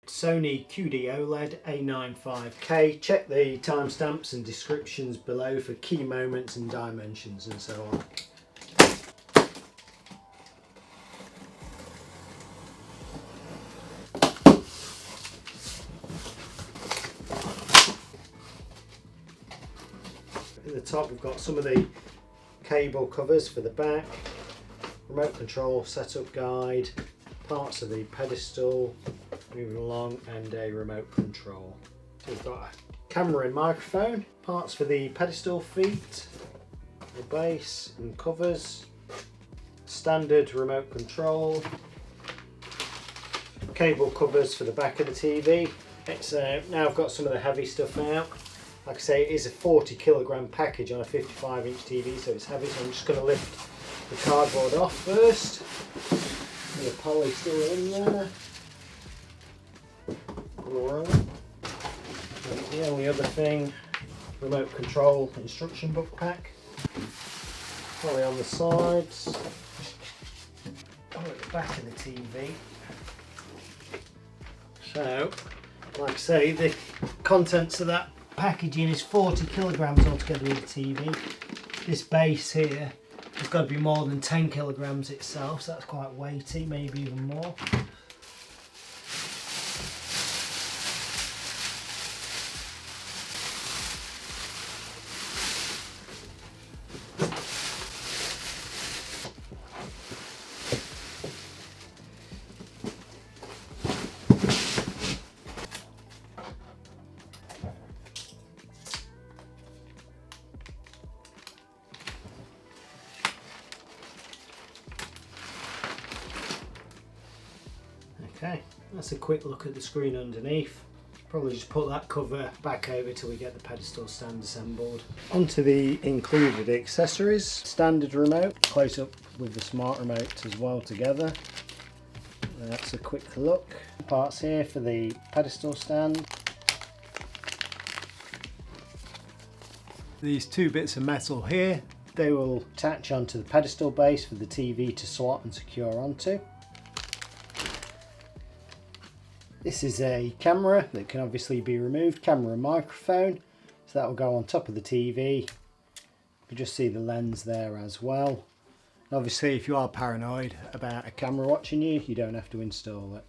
Sony QD-OLED A95K. Check the timestamps and descriptions below for key moments and dimensions and so on. At the top we've got some of the cable covers for the back, remote control setup guide, parts of the pedestal, moving along, and a remote control. So we've got a camera and microphone, parts for the pedestal feet, the base and covers, standard remote control, cable covers for the back of the TV. Now I've got some of the heavy stuff out. Like I say, it is a 40kg package on a 55-inch TV, so it's heavy, so I'm just going to lift the cardboard off first. The poly still in there. Alright. The only other thing, remote control instruction book pack. Poly on the sides. Oh, at the back of the TV. So, like I say, the contents of that packaging is 40kg altogether with the TV. This base here has got to be more than 10kg itself, so that's quite weighty, maybe even more. Okay, that's a quick look at the screen underneath. Probably just put that cover back over till we get the pedestal stand assembled. Onto the included accessories. Standard remote, close up with the smart remote as well together. That's a quick look. Parts here for the pedestal stand. These two bits of metal here, they will attach onto the pedestal base for the TV to slot and secure onto. This is a camera that can obviously be removed, camera and microphone, so that will go on top of the TV. You can just see the lens there as well. And obviously if you are paranoid about a camera watching you, you don't have to install it.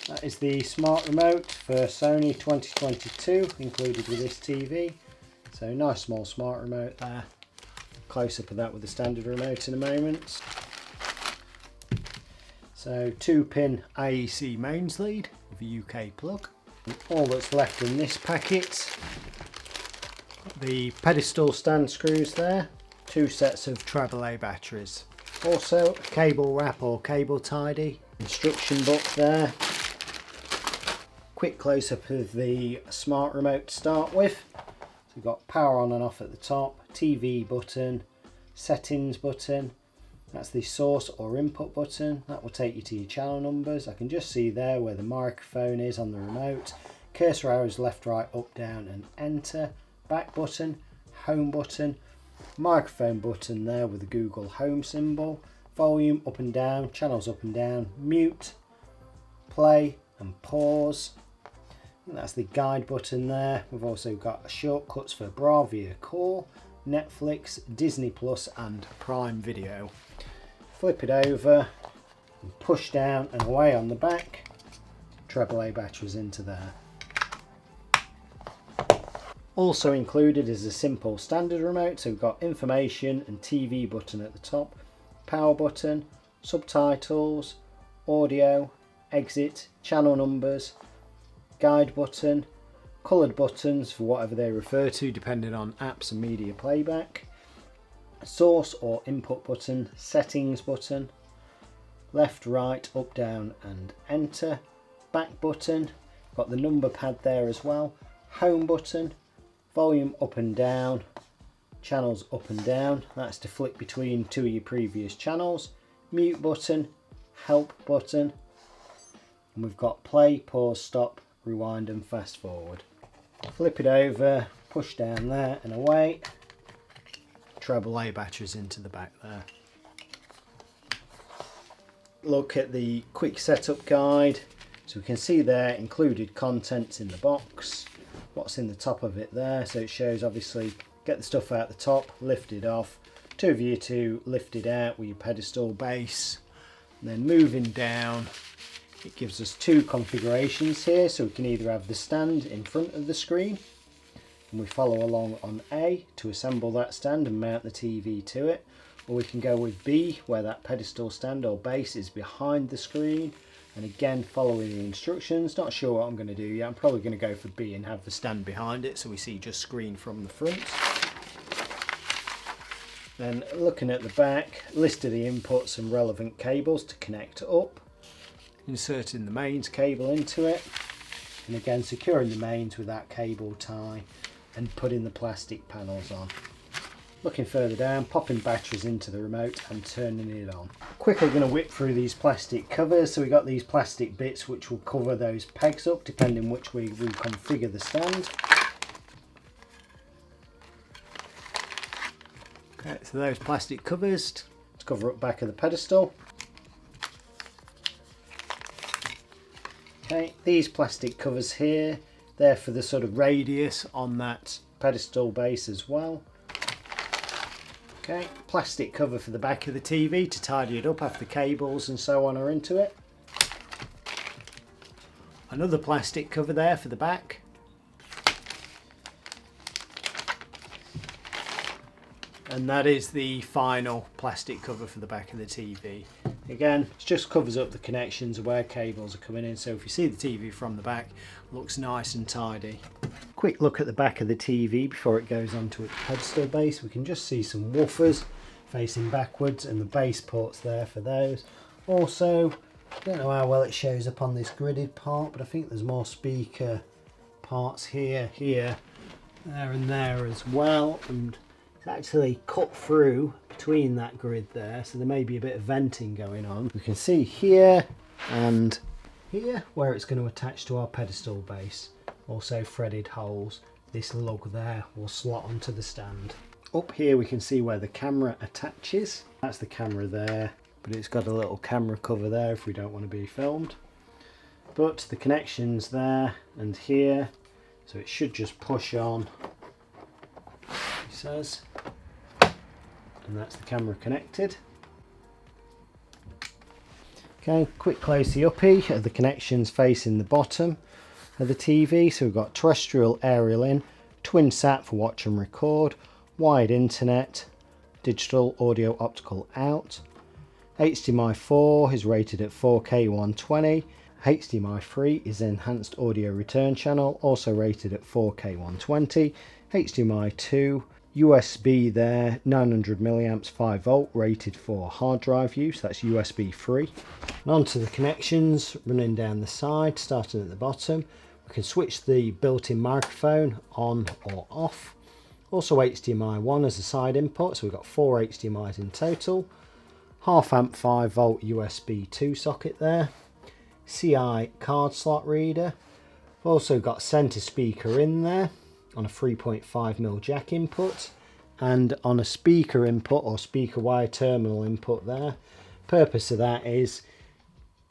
That is the smart remote for Sony 2022 included with this TV. So nice small smart remote there. Close up of that with the standard remote in a moment. So 2-pin AEC mains lead with a UK plug. And all that's left in this packet, the pedestal stand screws there, 2 sets of AAA batteries. Also a cable wrap or cable tidy, instruction book there. Quick close up of the smart remote to start with. So we've got power on and off at the top, TV button, settings button. That's the source or input button. That will take you to your channel numbers. I can just see there where the microphone is on the remote. Cursor arrows left, right, up, down and enter. Back button, home button, microphone button there with the Google Home symbol. Volume up and down, channels up and down, mute, play and pause. And that's the guide button there. We've also got shortcuts for Bravia Core, Netflix, Disney Plus and Prime Video. Flip it over and push down and away on the back. AAA batteries into there. Also included is a simple standard remote, so we've got information and TV button at the top, power button, subtitles, audio, exit, channel numbers, guide button, coloured buttons for whatever they refer to depending on apps and media playback, source or input button, settings button, left, right, up, down and enter, back button, got the number pad there as well, home button, volume up and down, channels up and down, that's to flick between 2 of your previous channels, mute button, help button, and we've got play, pause, stop, rewind and fast forward. Flip it over, push down there and away. AAA batteries into the back there. look at the quick setup guide. So we can see there included contents in the box, what's in the top of it there. So it shows obviously get the stuff out the top, lift it off, two of you to lift it out with your pedestal base, and then moving down it gives us two configurations here. So we can either have the stand in front of the screen, and we follow along on A to assemble that stand and mount the TV to it, or we can go with B where that pedestal stand or base is behind the screen, and again following the instructions. Not sure what I'm going to do yet. I'm probably going to go for B and have the stand behind it so we see just screen from the front. Then looking at the back, list of the inputs and relevant cables to connect up, inserting the mains cable into it, and again securing the mains with that cable tie and putting the plastic panels on. Looking further down, popping batteries into the remote and turning it on. Quickly going to whip through these plastic covers. So we got these plastic bits which will cover those pegs up depending which way we configure the stand. Okay, so those plastic covers to cover up back of the pedestal. Okay, these plastic covers here, they're for the sort of radius on that pedestal base as well. Okay, plastic cover for the back of the TV to tidy it up after cables and so on are into it. Another plastic cover there for the back. And that is the final plastic cover for the back of the TV. Again, it just covers up the connections where cables are coming in, so if you see the TV from the back, it looks nice and tidy. Quick look at the back of the TV before it goes onto its pedestal base. We can just see some woofers facing backwards and the base ports there for those. Also, I don't know how well it shows up on this gridded part, but I think there's more speaker parts here, there and there as well. And it's actually cut through between that grid there, so there may be a bit of venting going on. We can see here and here where it's going to attach to our pedestal base. Also threaded holes. This lug there will slot onto the stand. Up here we can see where the camera attaches. That's the camera there, but it's got a little camera cover there if we don't want to be filmed. But the connections there and here, so it should just push on, it says, and that's the camera connected. Okay, quick close-uppy of the connections facing the bottom of the TV. So we've got terrestrial, aerial in, twin sat for watch and record, wired internet, digital audio optical out. HDMI 4 is rated at 4K 120. HDMI 3 is enhanced audio return channel, also rated at 4K 120. HDMI 2, USB there, 900 milliamps 5 volt, rated for hard drive use. That's USB 3. And onto the connections running down the side, starting at the bottom. We can switch the built-in microphone on or off. Also HDMI 1 as a side input, so we've got 4 HDMIs in total. Half amp 5 volt USB 2 socket there. CI card slot reader. We've also got centre speaker in there on a 3.5mm jack input, and on a speaker input or speaker wire terminal input there. Purpose of that is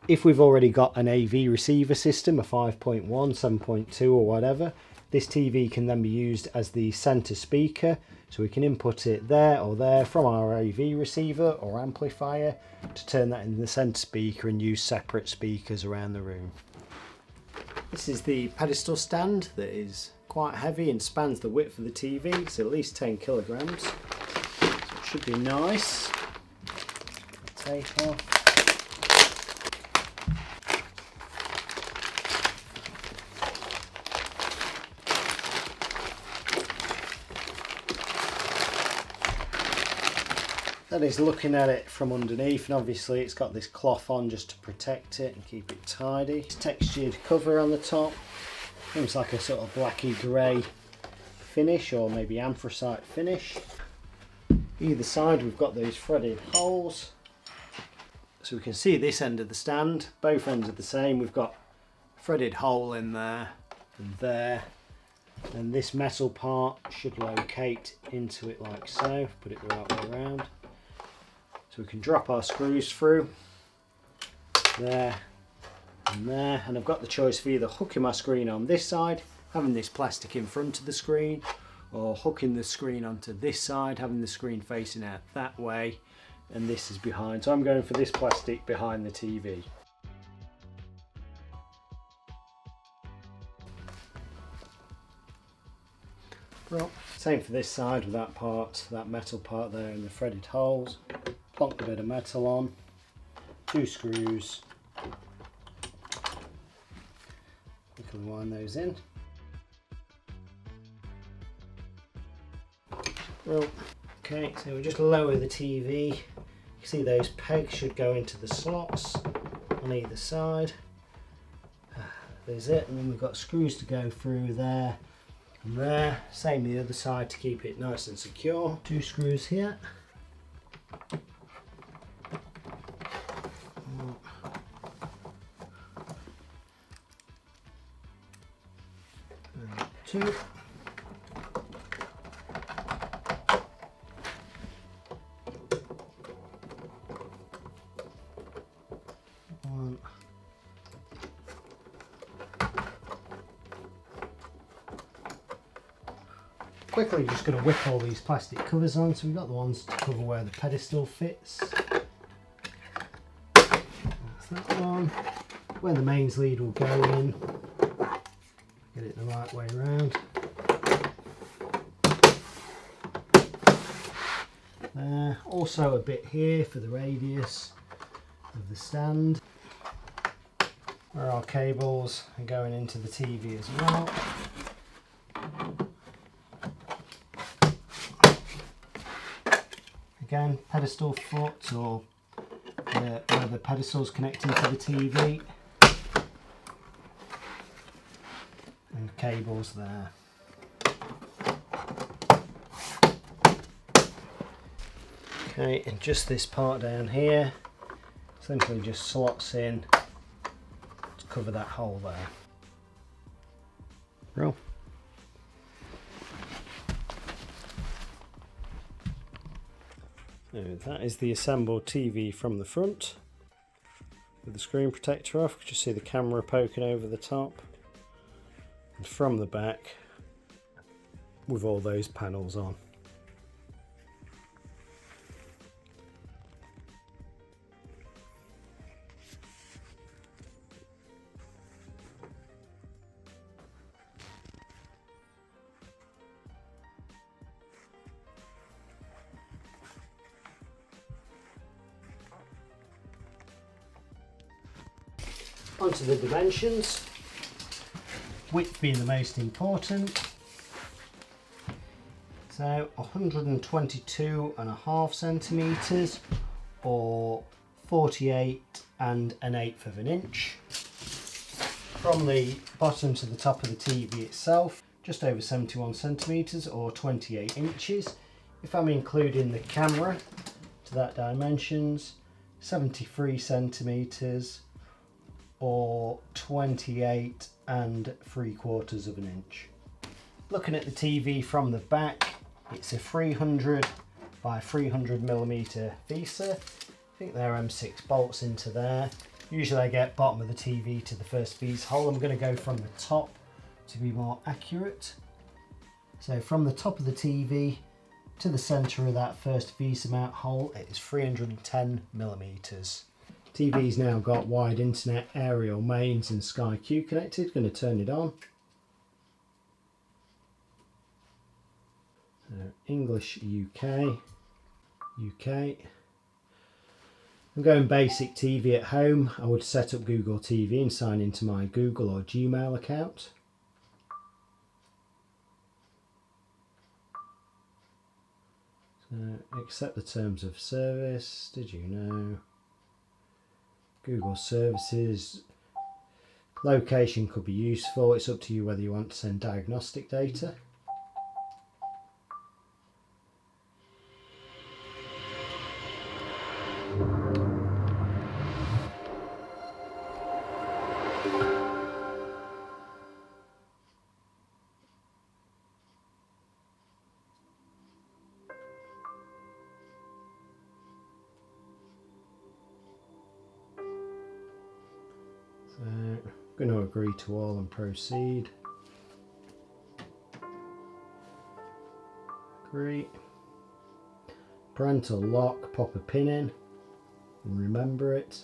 if we've already got an AV receiver system, a 5.1, 7.2 or whatever, this TV can then be used as the center speaker, so we can input it there or there from our AV receiver or amplifier to turn that into the center speaker and use separate speakers around the room. This is the pedestal stand that is quite heavy and spans the width of the TV. It's at least 10 kilograms, so it should be nice. Take off. That is looking at it from underneath, and obviously it's got this cloth on just to protect it and keep it tidy. It's textured cover on the top. Seems like a sort of blacky grey finish, or maybe anthracite finish. Either side we've got those threaded holes. So we can see this end of the stand, both ends are the same. We've got a threaded hole in there and there. And this metal part should locate into it like so. Put it the right way around. So we can drop our screws through. there and there, and I've got the choice of either hooking my screen on this side, having this plastic in front of the screen, or hooking the screen onto this side, having the screen facing out that way, and this is behind. So I'm going for this plastic behind the TV. Well, same for this side with that part, that metal part there and the threaded holes. Plonk a bit of metal on, 2 screws, we can wind those in. Well, okay, so we just lower the TV. You can see those pegs should go into the slots on either side. There's it, and then we've got screws to go through there and there. Same the other side to keep it nice and secure. 2 screws here. 2. One. Quickly just going to whip all these plastic covers on. So we've got the ones to cover where the pedestal fits. That's that one. Where the mains lead will go in. Get it the right way around. Also a bit here for the radius of the stand. Where our cables are going into the TV as well. Again, pedestal foot or where the pedestal's connecting to the TV. And cables there. Okay, and just this part down here simply just slots in to cover that hole there. Roll. So that is the assembled TV from the front with the screen protector off. You can just see the camera poking over the top. And from the back with all those panels on. Onto the dimensions, width being the most important. So 122.5 centimeters or 48 1/8 of an inch. From the bottom to the top of the TV itself, just over 71 centimeters or 28 inches. If I'm including the camera to that dimensions, 73 centimeters or 28 3/4 of an inch. Looking at the TV from the back, it's a 300 by 300 millimeter visa. I think there are M6 bolts into there. Usually I get bottom of the TV to the first visa hole. I'm going to go from the top to be more accurate. So from the top of the TV to the centre of that first visa mount hole, it is 310 millimeters. TV's now got wide internet, aerial mains and Sky Q connected. Going to turn it on. So English UK. I'm going basic TV at home. I would set up Google TV and sign into my Google or Gmail account. So accept the terms of service. Did you know? Google services, location could be useful. It's up to you whether you want to send diagnostic data. I'm going to agree to all and proceed. Agree. Parental lock, pop a pin in and remember it.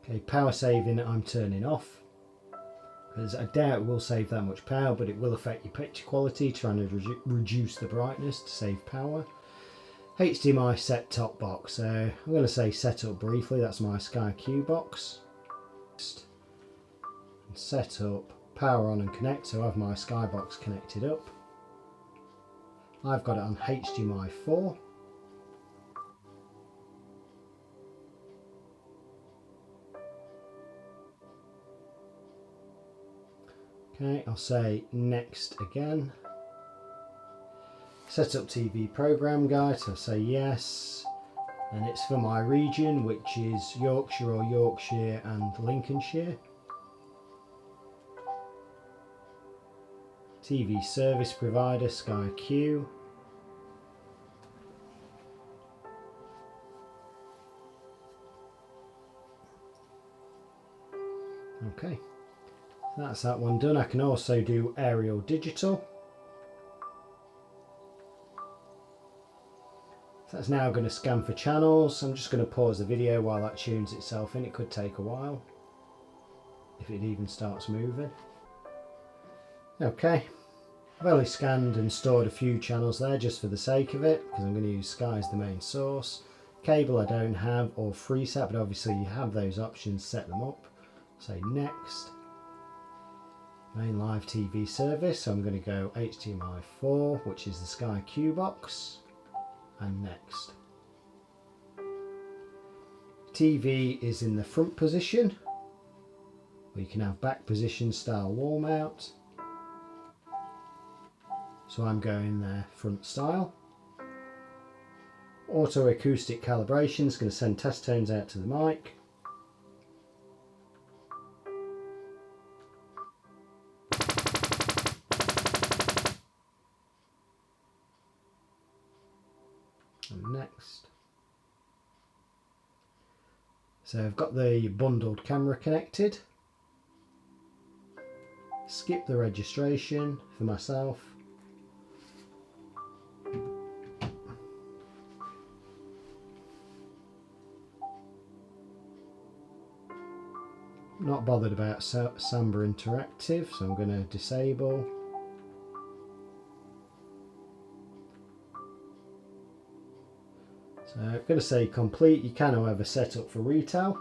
Okay, power saving I'm turning off because I doubt it will save that much power, but it will affect your picture quality, trying to reduce the brightness to save power. HDMI set-top box, so I'm going to say set up briefly, that's my Sky Q box. Set up, power on and connect, so I have my Sky box connected up. I've got it on HDMI 4. Okay, I'll say next again. Set up TV program guide, so I'll say yes. And it's for my region, which is Yorkshire or Yorkshire and Lincolnshire. TV service provider, Sky Q. Okay, that's that one done. I can also do aerial digital. So that's now going to scan for channels. I'm just going to pause the video while that tunes itself in. It could take a while if it even starts moving. Okay, I've only scanned and stored a few channels there just for the sake of it, because I'm going to use Sky as the main source. Cable I don't have, or FreeSat, but obviously you have those options, set them up. Say next. Main live TV service, so I'm going to go HDMI 4, which is the Sky Q box, and next. TV is in the front position, or you can have back position style wall mount. So I'm going there front style. Auto acoustic calibration is going to send test tones out to the mic. And next. So I've got the bundled camera connected. Skip the registration for myself. Not bothered about Samba Interactive, so I'm going to disable. So I'm going to say complete. You can, however, set up for retail.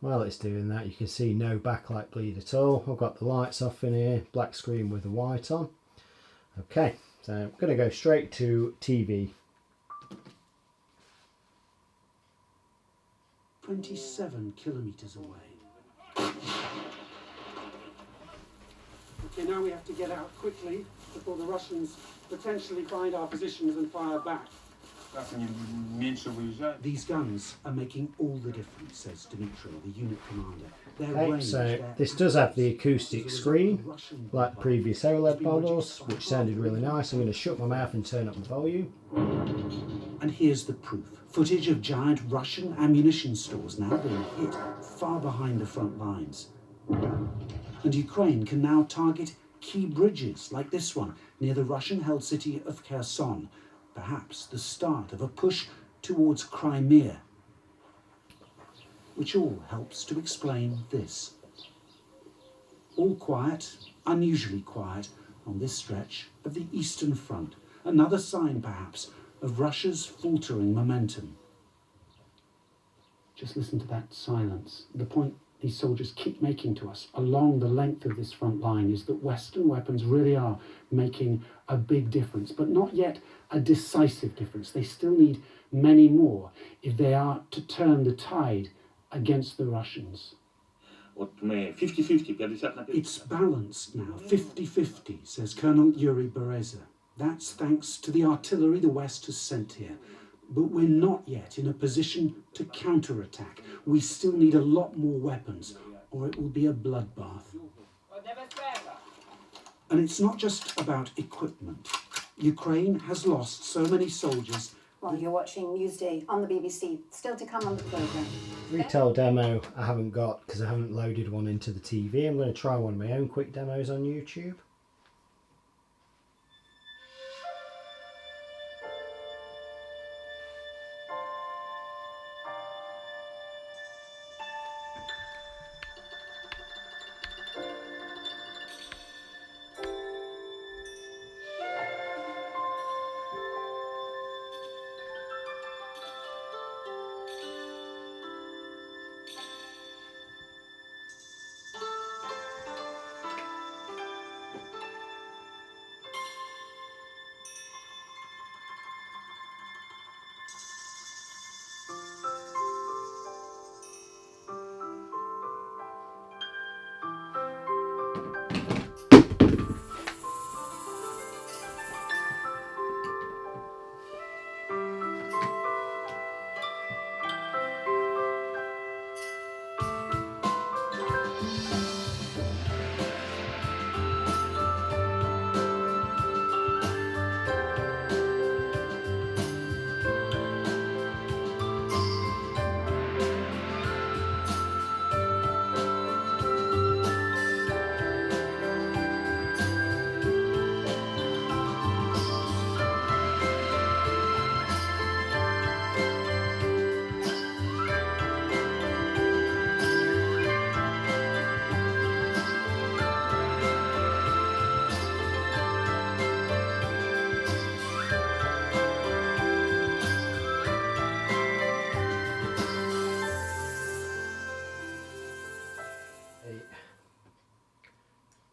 While it's doing that, you can see no backlight bleed at all. I've got the lights off in here, black screen with the white on. Okay, so I'm going to go straight to TV. 27 kilometers away. Okay, now we have to get out quickly before the Russians potentially find our positions and fire back. These guns are making all the difference, says Dmitry, the unit commander. Okay, so this does have the acoustic screen, like the previous OLED models, which sounded really nice. I'm going to shut my mouth and turn up the volume. And here's the proof. Footage of giant Russian ammunition stores now being hit far behind the front lines. And Ukraine can now target key bridges like this one near the Russian-held city of Kherson. Perhaps the start of a push towards Crimea, which all helps to explain this. All quiet, unusually quiet, on this stretch of the Eastern Front. Another sign, perhaps, of Russia's faltering momentum. Just listen to that silence. The point these soldiers keep making to us along the length of this front line is that Western weapons really are making a big difference, but not yet a decisive difference. They still need many more if they are to turn the tide against the Russians. It's balanced now, 50-50, says Colonel Yuri Bereza. That's thanks to the artillery the West has sent here. But we're not yet in a position to counterattack. We still need a lot more weapons, or it will be a bloodbath. And it's not just about equipment. Ukraine has lost so many soldiers. Well, you're watching Newsday on the BBC. Still to come on the programme. Retail demo I haven't got because I haven't loaded one into the TV. I'm going to try one of my own quick demos on YouTube.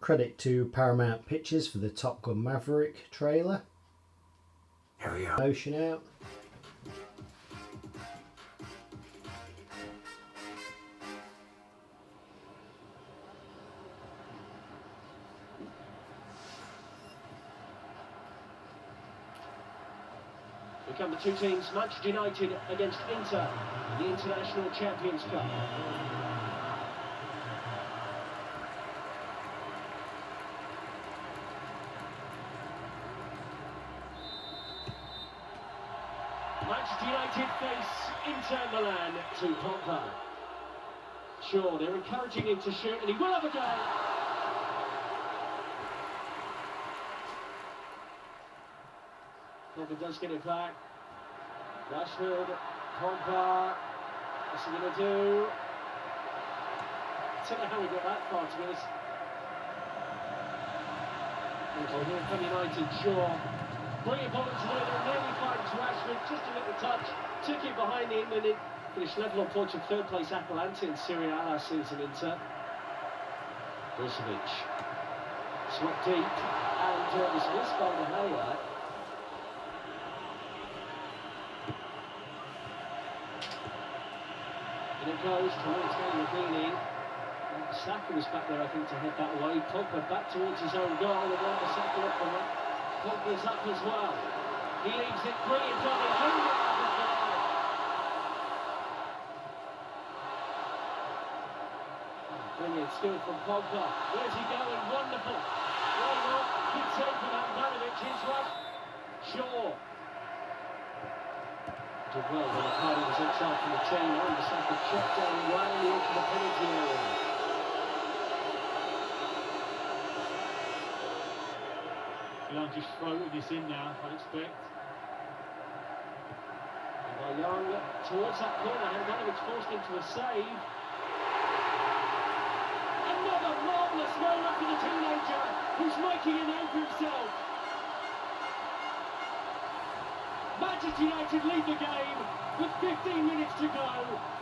Credit to Paramount Pictures for the Top Gun Maverick trailer. Here we are. Motion out. We come the two teams, Manchester United against Inter, the International Champions Cup. Manchester United face Inter Milan to Pogba. Sure, they're encouraging him to shoot, and he will have a go. Pogba does get it back. Rashford, Pogba. What's he going to do? I don't know how he got that far, to be honest. Oh, here come United, Shaw. Brilliant ball into there, nearly finds Rashford, just a little touch, took it behind him, and it finished level on points of third place Atalanta in Serie A last season. Inter. Brozovic. Swept deep, and was missed by the Gea. And it goes towards Gabini. Saka was back there, I think, to head that way. Pogba back towards his own goal, and then the Saka up from it. Pogba's up as well. He leaves it brilliant on it. Brilliant skill from Pogba. Where's he going? Wonderful. Right on. Good save from Ivanovic. His right. Shaw. Did well when the party was outside from the team. And the Saka shot down right into the penalty area. Young just floated this in now, I'd expect. By Young towards that corner, Ivanovic forced into a save. Another marvellous moment for the teenager, who's making a name for himself. Manchester United lead the game with 15 minutes to go.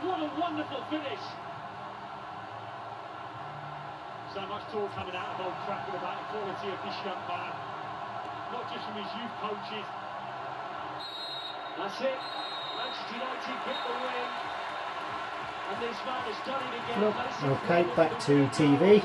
What a wonderful finish. So much talk coming out of Old Trafford about the quality of this young man. Not just from his youth coaches. That's it. Manchester United get the win. And this man has done it again. Okay, back to TV.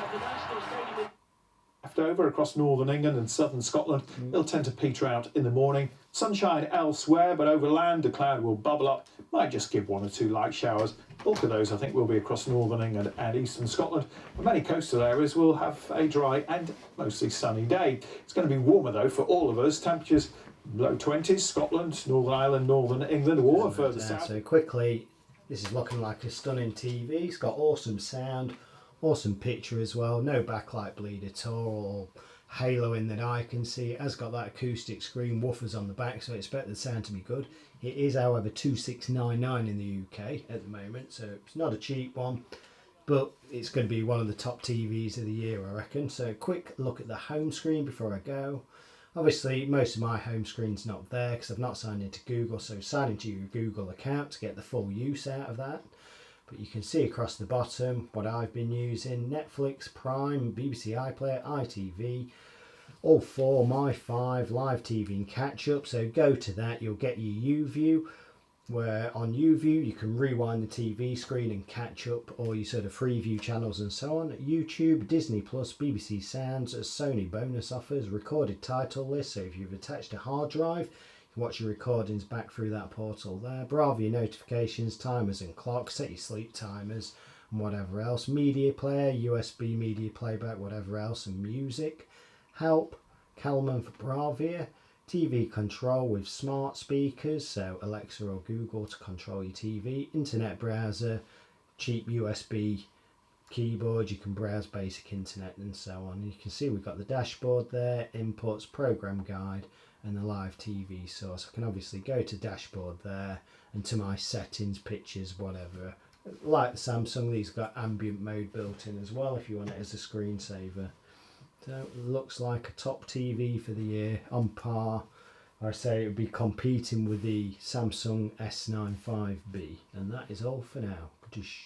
Left over across northern England and southern Scotland, they'll tend to peter out in the morning. Sunshine elsewhere, but over land, the cloud will bubble up. Might just give 1 or 2 light showers. Bulk of those, I think, will be across northern England and eastern Scotland. But many coastal areas will have a dry and mostly sunny day. It's going to be warmer, though, for all of us. Temperatures low 20s, Scotland, Northern Ireland, northern England, warmer further south. So quickly, this is looking like a stunning TV. It's got awesome sound, awesome picture as well. No backlight bleed at all, or haloing that I can see. It has got that acoustic screen, woofers on the back, so I expect the sound to be good. It is, however, $2,699 in the UK at the moment, so it's not a cheap one, but it's going to be one of the top TVs of the year, I reckon. So quick look at the home screen before I go. Obviously, most of my home screen's not there because I've not signed into Google, so sign into your Google account to get the full use out of that. But you can see across the bottom what I've been using: Netflix, Prime, BBC iPlayer, ITV, all 4, My5, Live TV and Catch Up. So go to that, you'll get your UView, where on UView you can rewind the TV screen and catch up all your sort of Freeview channels and so on. YouTube, Disney Plus, BBC Sounds, Sony bonus offers, recorded title list, so if you've attached a hard drive, you can watch your recordings back through that portal there. Bravia notifications, timers and clocks, set your sleep timers and whatever else. Media player, USB media playback, whatever else, and music. Help, Kalman for Bravia. TV control with smart speakers, so Alexa or Google to control your TV. Internet browser, cheap USB keyboard, you can browse basic internet and so on. You can see we've got the dashboard there, inputs, program guide and the live TV source. I can obviously go to dashboard there and to my settings, pictures, whatever. Like the Samsung, these got ambient mode built in as well if you want it as a screensaver. So it looks like a top TV for the year, on par. I say it would be competing with the Samsung S95B. And that is all for now.